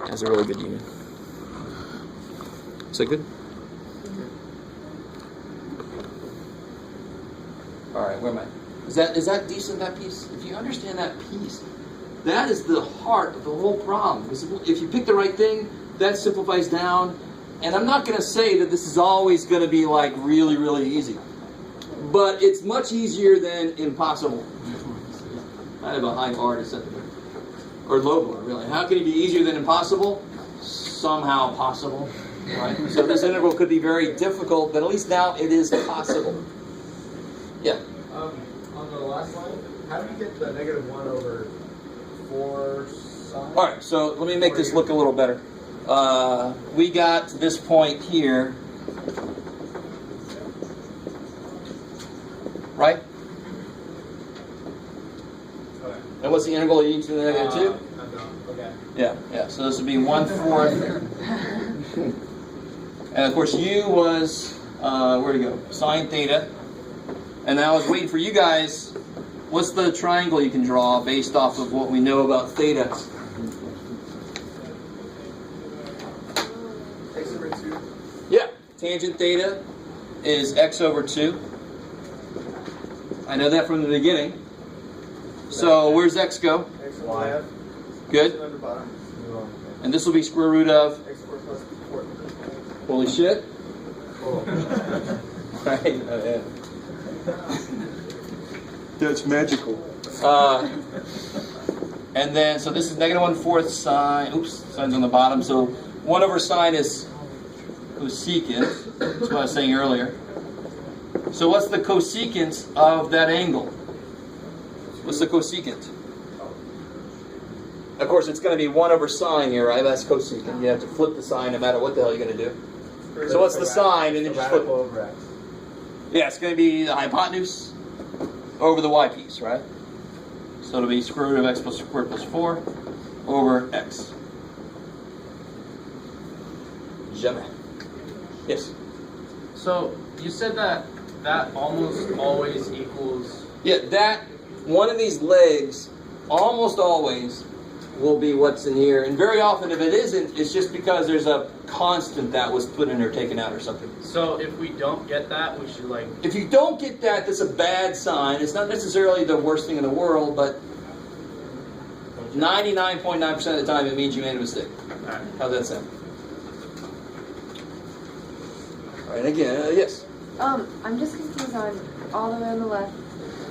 has a really good union. Is that good? All right, where am I? Is that decent, that piece? If you understand that piece, that is the heart of the whole problem. Because if you pick the right thing, that simplifies down. And I'm not going to say that this is always going to be like really, really easy. But it's much easier than impossible. I have a high bar to set there. Or low bar, really. How can it be easier than impossible? Somehow possible. Right? So this integral could be very difficult, but at least now it is possible. Yeah? On the last line, how do you get the -1 over 4 sine? All right, so let me make this look a little better. We got to this point here, right? Okay. And what's the integral of e to the -2? Okay. Yeah. So this would be 1/4. And of course, u was, where'd it go? Sine theta. And I was waiting for you guys. What's the triangle you can draw based off of what we know about theta? X over 2. Yeah. Tangent theta is x over 2. I know that from the beginning. So where's x go? X on the left. Good. X on the bottom. And this will be square root of? X squared plus 4. Holy shit. Oh. Right. Yeah. That's magical. And then, so this is -1/4 sine. Oops, sine's on the bottom. So 1 over sine is cosecant. That's what I was saying earlier. So what's the cosecant of that angle? What's the cosecant? Of course, it's going to be 1 over sine here, right? That's cosecant. You have to flip the sign no matter what the hell you're going to do. So what's the sine? And then just flip. Over X. Yeah, it's going to be the hypotenuse over the y piece, right? So it'll be square root of x plus squared plus 4 over x. Jamais. Yes? So you said that almost always equals. Yeah, that one of these legs almost always will be what's in here. And very often if it isn't, it's just because there's a constant that was put in or taken out or something. So if we don't get that, we should like. If you don't get that, that's a bad sign. It's not necessarily the worst thing in the world, but 99.9% of the time it means you made a mistake. Alright. How's that sound? All right, again, yes. I'm just confused on all the way on the left,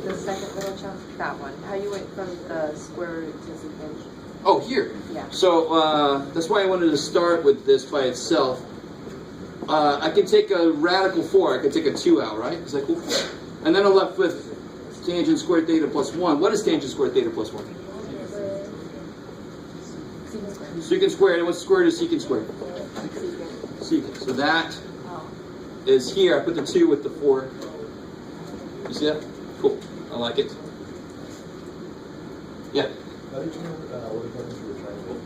the second little chunk, that one. How you went from the square root to secant. Oh, here. Yeah. So that's why I wanted to start with this by itself. I can take a radical 4. I can take a 2 out, right? Is that cool? And then I'm left with tangent squared theta plus 1. What is tangent squared theta plus 1? Secant squared. And what's the square root of secant squared? Secant. So that is here. I put the 2 with the 4. You see that? Cool. I like it. Yeah. How did you know what according to a triangle?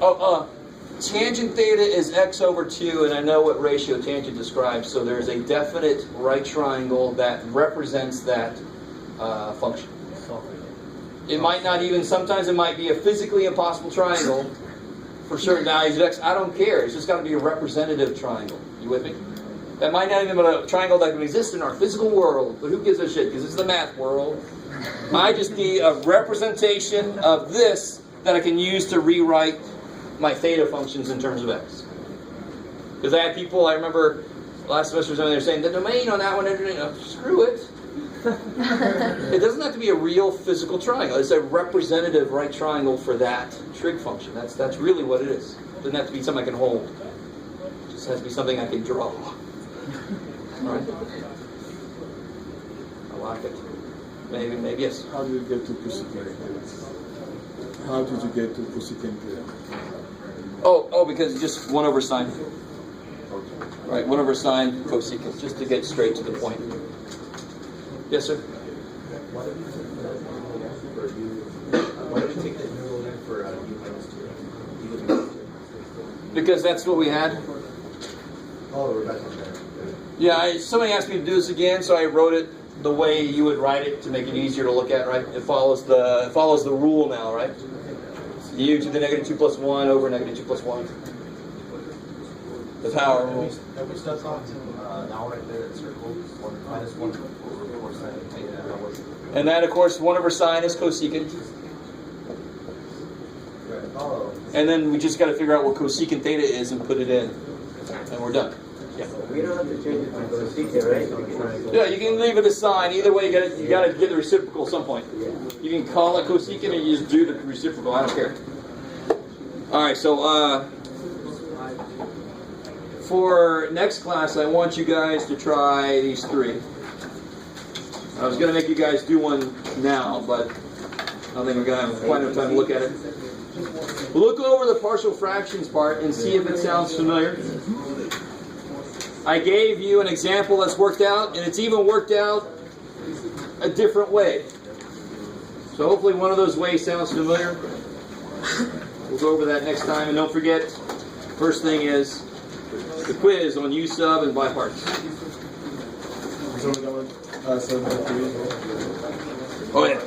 Oh, tangent theta is x over 2, and I know what ratio tangent describes, so there's a definite right triangle that represents that function. It might not even, sometimes it might be a physically impossible triangle for certain values of x. I don't care. It's just got to be a representative triangle. You with me? That might not even be a triangle that can exist in our physical world, but who gives a shit? Because it's the math world. I just need a representation of this that I can use to rewrite my theta functions in terms of x. Because I had people, I remember last semester, they were saying, the domain on that one, screw it. It doesn't have to be a real physical triangle. It's a representative right triangle for that trig function. That's really what it is. It doesn't have to be something I can hold. It just has to be something I can draw. All right? I like it. Maybe yes. How did you get to cosecant? How did you get to cosecant? Oh, because just 1 over sine. Right, 1 over sine cosecant, just to get straight to the point. Yes, sir? Why did you take the integral then for u minus 2? Because that's what we had. Oh, we're back on there. Yeah, somebody asked me to do this again, so I wrote it the way you would write it to make it easier to look at, right? It follows the rule now, right? u to the negative 2 plus 1 over negative 2 plus 1. The power rule. Have we stuck on now right there at circle, minus 1 over sine of theta? And that, of course, 1 over sine is cosecant. Oh. And then we just got to figure out what cosecant theta is and put it in. And we're done. Yeah. We don't have to change it to cosecant, right? Yeah, you can leave it as sine. Either way, you got to get the reciprocal at some point. You can call it cosecant or you just do the reciprocal. I don't care. All right, so for next class, I want you guys to try these 3. I was going to make you guys do one now, but I don't think we're going to have quite enough time to look at it. Look over the partial fractions part and see if it sounds familiar. I gave you an example that's worked out, and it's even worked out a different way. So hopefully one of those ways sounds familiar. We'll go over that next time, and don't forget, first thing is the quiz on U sub and by parts. Oh yeah.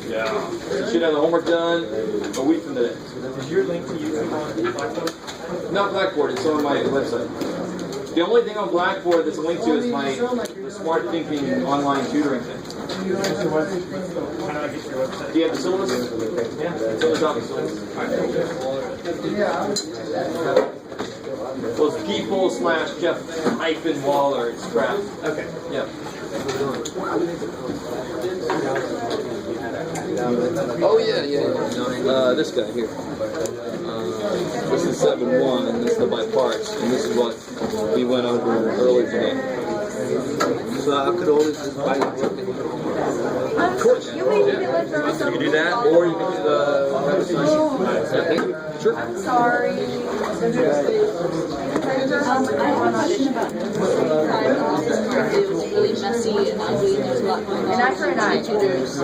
Yeah. You should have the homework done a week from today. Is your link to YouTube on Blackboard? Not Blackboard, it's on my website. The only thing on Blackboard that's linked to is the Smart Thinking online tutoring thing. Do you have the syllabus? Yeah, it's on the top of the syllabus. Well, it's people/Jeff-Waller. It's crap. Okay. Yeah. Oh yeah. This guy here. This is 7-1, and this is the by parts, and this is what we went over earlier today. So I could always just buy something. Of course. You can do that, or you can do the Sure. I'm sorry. I have a question about it was really messy and ugly and there's a lot going on. And after an eye. Tutors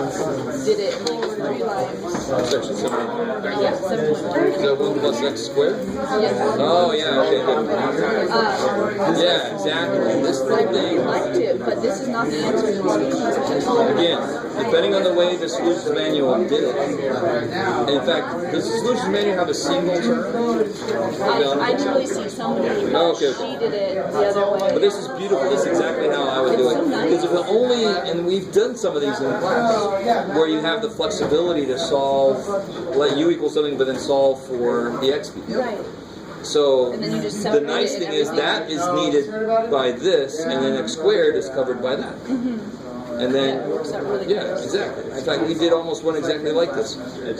did it in like 3 times. Section 7. Yeah, 7.3. Is that 1 plus x squared? Yes. Oh, yeah, okay, good. Yeah, exactly. This I little really thing, liked it, but this is not the answer to the solutions. again, depending on the way the solutions manual did it. And in fact, does the solutions manual have a single term? I truly see somebody, Oh, okay. she did it the other way. But this is beautiful. This is exactly how I would do it. Because if it only, and we've done some of these in class, where you have the flexibility to solve, let u equal something, but then solve for the x piece. Right. So And then you just the separate nice it thing and is everything. that is needed by this, and then x squared is covered by that. And Yeah, then, it works out really good. yeah, exactly. In fact, we did almost one exactly like this. But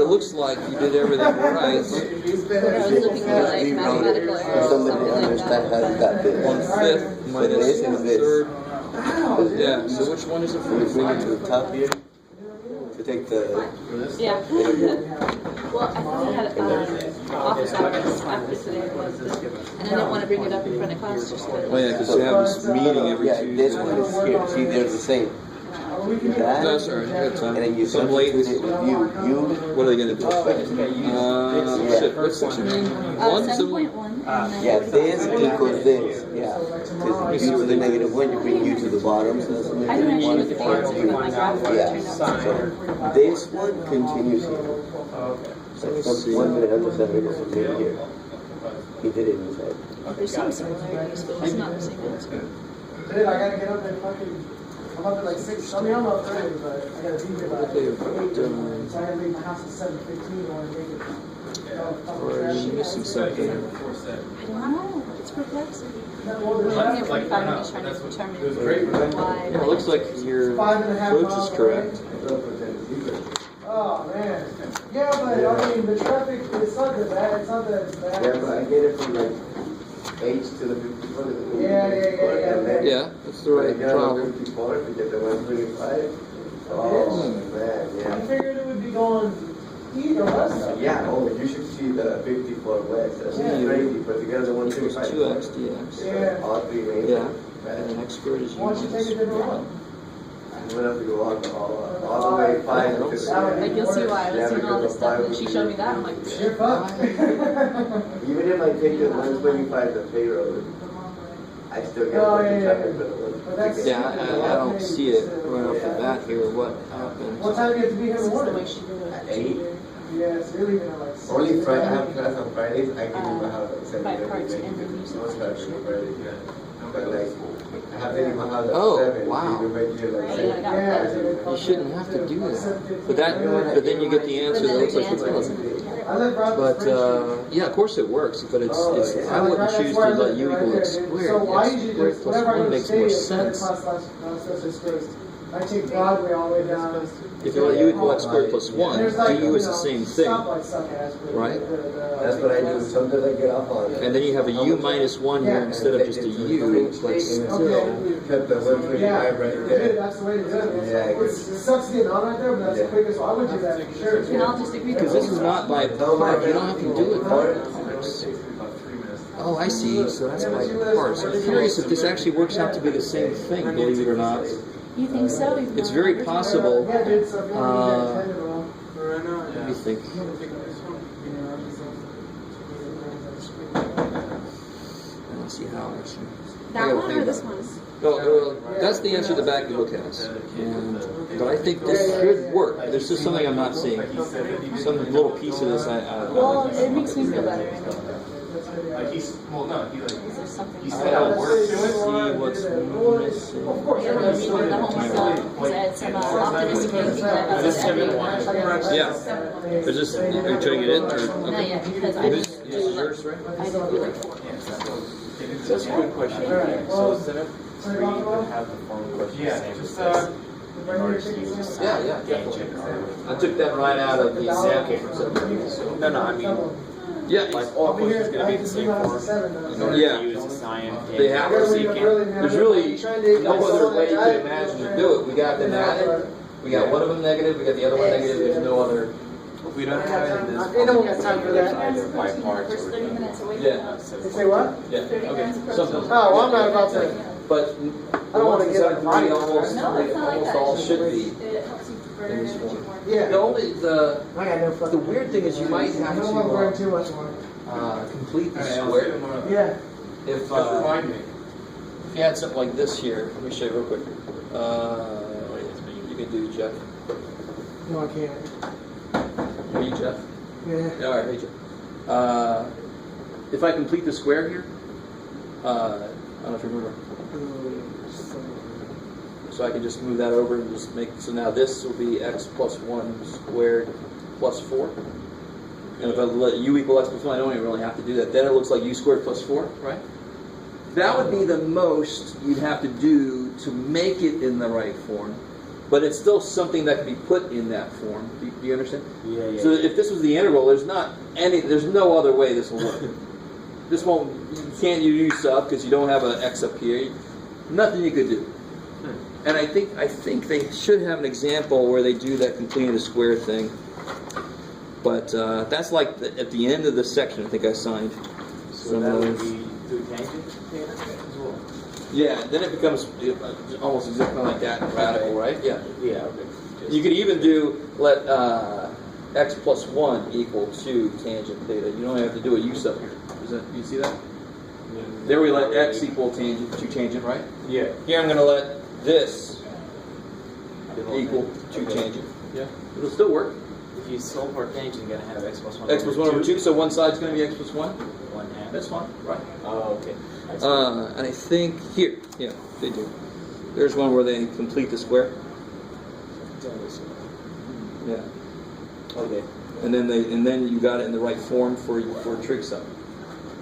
it looks like you did everything right. I was looking for like mathematical errors or something like that. How you got this. 1/5 minus This is this. 1/3. Yeah, so which one is it When you for? bring it to the top here, to take the... Yeah. Well, I thought I had office hours after today was, and I didn't want to bring it up in front of class just because. Oh yeah, because you have this meeting every Yeah, this Tuesday. one is here. See, they're the same. That, No, sorry, I got time. and then you Some substitute late. it with you. You, What are they gonna do? Shit, what section? 1? 7.1. yeah, this equals this. Yeah. Because u to the -1, you bring u to the bottom. So that's I didn't actually look at the answer, but my graph yeah. turned out. So this one continues here. So from 1 minute after 7 equals from here to here. He did it in his head. There's some similarities, but it's not the same answer. Dude, I gotta get up at fucking. I'm up at like 6. I mean, I'm up early, but I gotta be here by like 8. So I gotta leave my house at 7:15 or make it. Or are you missing something? I don't know. It's perplexing. Well, I'm there's here for 5 minutes trying to determine why. Yeah, it looks like your 5.5 approach miles is correct. Oh man. Yeah, but I mean the traffic it's not that bad. It's not that bad. Yeah, but I get it from like H to the 54 to the 54. Yeah. And then Yeah, that's the when right I get on problem. the 54 to get the 125. Oh man, I yeah. figured it would be going east or west. Yeah, oh, you should see the 54 west. That's crazy, but to get the Equals 125. 2x dx. Yeah. All 3 lanes. Yeah. Man, And x squared is u Why don't you take a different route? I'm gonna have to go all the way 5 to the Like you'll see why I was doing all this stuff, and she showed me that. I'm like, You're fucked. Even if I take the 125 the pay road, I still get Oh, the yeah, traffic yeah. for the But that's- 1. Yeah, I don't see it right off the bat here. What happened? What time do you have to be here in the morning? way she did it. At 8? Yes, you're leaving at like 6. Only Friday, I have class on Fridays, I can leave my house at 7. By parts and then use it. No class on Fridays, yeah. But like, I have to leave my house at Oh, 7. wow. Even make it like Right, I got that. You shouldn't have to do that. But then you get the answer that looks like it doesn't. I live right But yeah, of course it works. But it's I wouldn't choose to let u equal x squared. So why X did you squared just, plus whenever I 1 go to makes stay more at sense. I take Broadway all the way down. If you let u equal x squared plus 1, There's like, du is the same thing. Right? That's what I do. Sometimes I get off on it. And then you have a u minus 1 here instead of just a u, but still. Kept the 125 right there. That's the way to do it. Yeah, It sucks getting on right there, but that's the quickest. I would do that for sure. We can all just agree. Because this is not by part. You don't have to do it by parts. Oh, I see. So that's by parts. I'm curious if this actually works out to be the same thing, believe it or not. You think so? It's very possible. Yeah, dude, so if you want to get attended, well. Let me think. I don't see how actually. That one or this one? No, that's the answer the back of the book has. But I think this should work. There's just something I'm not seeing. Some little piece of this Well, it makes me feel better. I know. Like he's, well, no, he like, Is there something? he said I'll work to it. see what's missing. Of course, Yeah, yeah, when we did the home stuff, because I had some optimistic thinking that I was Yeah. Is this, are you turning it in? Or, Not okay. yet, because I Who's, didn't is do yours like, right? I didn't do like 4. That's a good question. Alright, So well, instead of 3, you could have the form question the Yeah, same just, as this. In order to use a sign, Yeah, yeah, tangent, or... I took that right out of the example. So. No, I mean, Yeah, like all questions going to be the same form. In order Yeah. to use a sign, They have tangent, to. or secant. There's really no other way you could imagine to do it. We got them added. We got one of them negative. We got the other one negative. There's no other. If we don't have it in this I don't got time for that. either by parts First or 30 minutes away from Yeah. us. You say what? Yeah. Okay. Something. Oh, well, I'm not about to. But I don't wanna get like almost, No, it's not like almost that. all should be It helps you burn in this energy form. more. Yeah. The only the I got no fucking. the weird thing is you might have I don't want to learn to too much more. complete the Alright, I'll square. send him on. Yeah. If Just if remind me. you had something like this here, let me show you real quick. You can do Jeff. No, I can't. Are you Jeff? Yeah. All right, hey Jeff. If I complete the square here, I don't know if you remember. So I can just move that over and just make, so now this will be x plus 1 squared plus 4. And if I let u equal x plus 1, I don't even really have to do that. Then it looks like u squared plus 4, right? That would be the most you'd have to do to make it in the right form. But it's still something that can be put in that form. Do you understand? Yeah. So if this was the integral, there's no other way this will work. This won't, you can't use sub because you don't have an x up here. Nothing you could do. And I think they should have an example where they do that completing the square thing. But that's like at the end of the section. I think I signed. So that would be through tangent theta as well? Yeah, then it becomes almost exactly like that, radical, right? Yeah. Yeah, okay. You could even do let x plus 1 equal 2 tangent theta. You don't have to do a u sub here. You see that? Yeah. There we let x equal tangent 2 tangent, right? Yeah. Here I'm going to let this equal 2 tangent. Yeah. It'll still work. If you solve for tangent, you're going to have x plus 1 X plus 1 over 2, so one side's going to be x plus 1. 1/2. That's fine, right? Oh, okay. And I think here, yeah, they do. There's one where they complete the square. Yeah. Okay. And then you got it in the right form for a trig sum.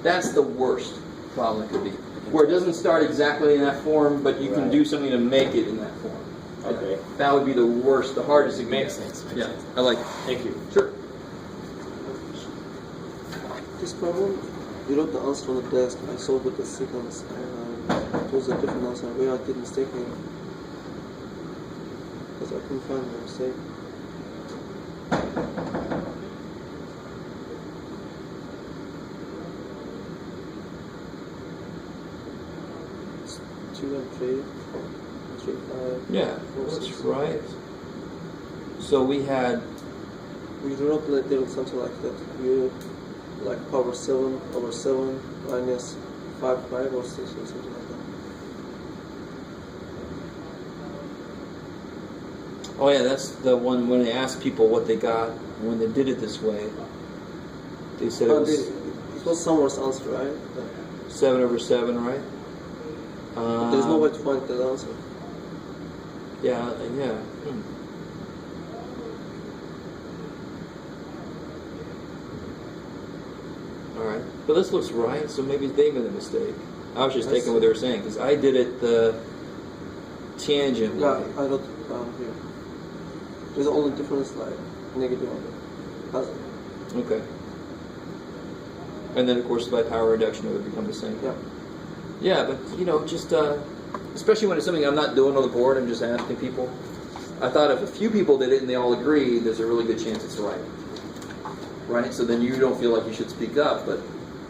That's the worst problem it could be. Where it doesn't start exactly in that form, but you can do something to make it in that form. Okay. That would be the worst, the hardest it Makes gets. sense. Yeah, I like it. Thank you. Sure. This problem, you wrote the answer on the desk. I solved with the sequence, and it was a different answer. Where I did mistakenly, because I couldn't find the mistake. It's 2 and 3, 3, 5. Yeah, that's right. So we had, We wrote like there was something like that. You like power 7 over 7 minus 5 or 6 or something like that. Oh yeah, that's the one when they asked people what they got when they did it this way. They said it was someone's answer, right? 7/7, right? There's no way to find that answer. Yeah, yeah. All right, but this looks right, so maybe they made a mistake. I was just taking what they were saying because I did it the tangent Yeah, way. I wrote it down here. There's only difference like negative on the positive. Okay. And then of course by power reduction it would become the same. Yeah. Yeah, but you know, just especially when it's something I'm not doing on the board, I'm just asking people. I thought if a few people did it and they all agree, there's a really good chance it's right. Right? So then you don't feel like you should speak up, but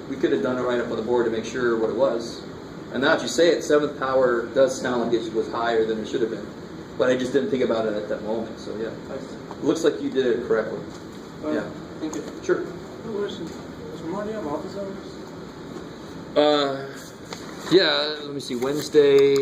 we could have done it right up on the board to make sure what it was. And now if you say it, 7th power does sound like it was higher than it should have been. But I just didn't think about it at that moment, so yeah. It looks like you did it correctly. Yeah. Thank you. Sure. Is money on office hours? Yeah, let me see, Wednesday.